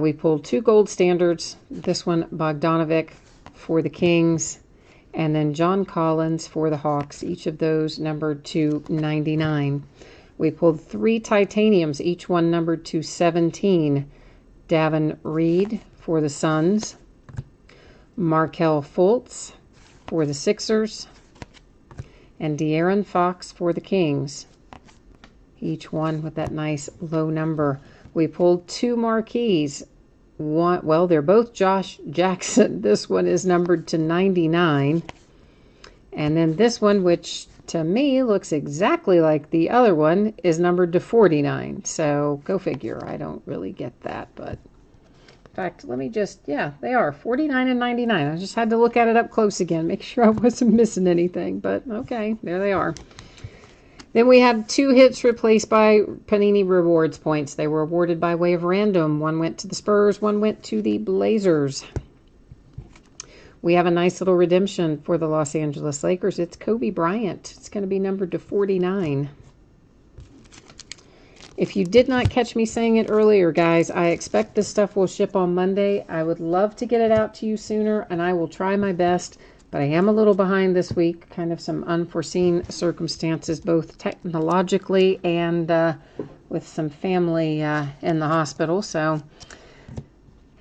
Speaker 1: We pulled 2 gold standards. This one, Bogdanovic for the Kings, and then John Collins for the Hawks, each of those numbered to 99. We pulled 3 titaniums, each one numbered to 17. Davin Reed for the Suns, Markelle Fultz for the Sixers, and De'Aaron Fox for the Kings, each one with that nice low number. We pulled 2 marquees. Well, they're both Josh Jackson. This one is numbered to 99. And then this one, which to me looks exactly like the other one, is numbered to 49. So go figure. I don't really get that. But in fact, let me just, yeah, they are 49 and 99. I just had to look at it up close again, make sure I wasn't missing anything. But okay, there they are. Then we have 2 hits replaced by Panini Rewards points. They were awarded by way of random. One went to the Spurs, one went to the Blazers. We have a nice little redemption for the Los Angeles Lakers. It's Kobe Bryant. It's going to be numbered to 49. If you did not catch me saying it earlier, guys, I expect this stuff will ship on Monday. I would love to get it out to you sooner, and I will try my best. But I am a little behind this week, kind of some unforeseen circumstances, both technologically and with some family in the hospital. So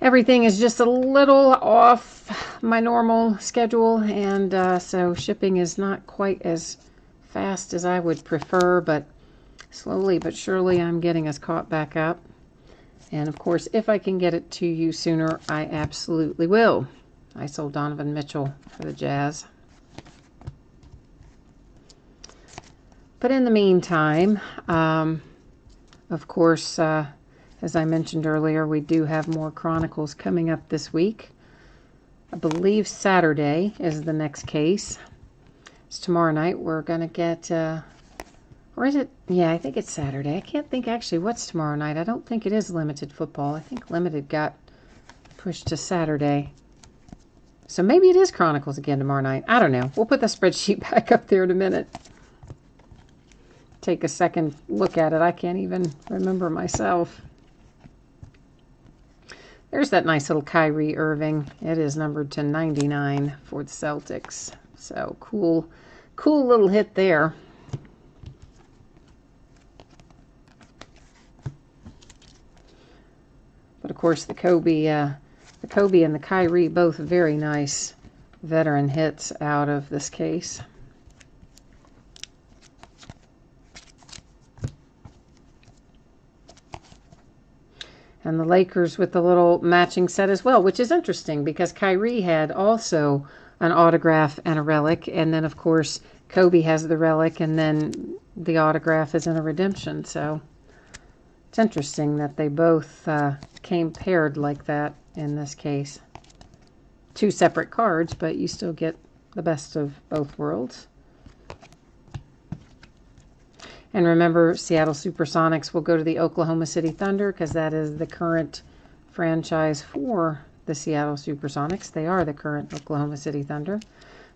Speaker 1: everything is just a little off my normal schedule, and so shipping is not quite as fast as I would prefer, but slowly but surely I'm getting us caught back up. And of course, if I can get it to you sooner, I absolutely will. I sold Donovan Mitchell for the Jazz. But in the meantime, of course, as I mentioned earlier, we do have more Chronicles coming up this week. I believe Saturday is the next case. It's tomorrow night. We're going to get, or is it? Yeah, I think it's Saturday. I can't think actually what's tomorrow night. I don't think it is limited football. I think limited got pushed to Saturday. So maybe it is Chronicles again tomorrow night. I don't know. We'll put the spreadsheet back up there in a minute. Take a second look at it. I can't even remember myself. There's that nice little Kyrie Irving. It is numbered to 99 for the Celtics. So cool little hit there. But of course the Kobe and the Kyrie, both very nice veteran hits out of this case. And the Lakers with the little matching set as well, which is interesting because Kyrie had also an autograph and a relic. And then, of course, Kobe has the relic and then the autograph is in a redemption. So it's interesting that they both came paired like that in this case. 2 separate cards, but you still get the best of both worlds. And remember, Seattle Supersonics will go to the Oklahoma City Thunder because that is the current franchise for the Seattle Supersonics. They are the current Oklahoma City Thunder.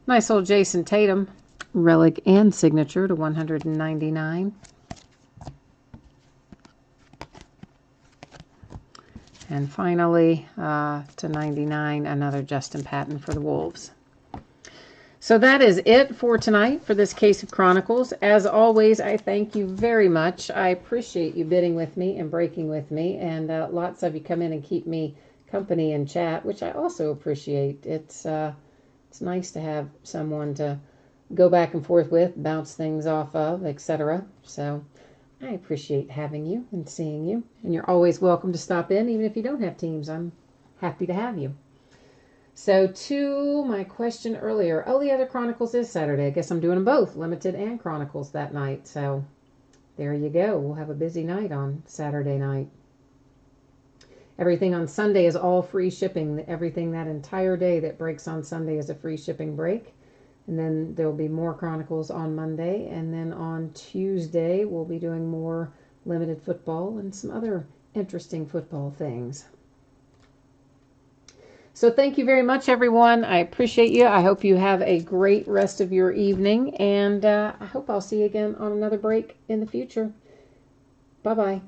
Speaker 1: Nice old Jason Tatum relic and signature to 199. And finally, to 99, another Justin Patton for the Wolves. So that is it for tonight for this case of Chronicles. As always, I thank you very much. I appreciate you bidding with me and breaking with me. And lots of you come in and keep me company and chat, which I also appreciate. It's nice to have someone to go back and forth with, bounce things off of, etc. So I appreciate having you and seeing you. And you're always welcome to stop in, even if you don't have teams. I'm happy to have you. So to my question earlier, the other Chronicles is Saturday. I guess I'm doing them both, Limited and Chronicles that night. So there you go. We'll have a busy night on Saturday night. Everything on Sunday is all free shipping. Everything that entire day that breaks on Sunday is a free shipping break. And then there will be more Chronicles on Monday. And then on Tuesday, we'll be doing more limited football and some other interesting football things. So thank you very much, everyone. I appreciate you. I hope you have a great rest of your evening. And I hope I'll see you again on another break in the future. Bye-bye.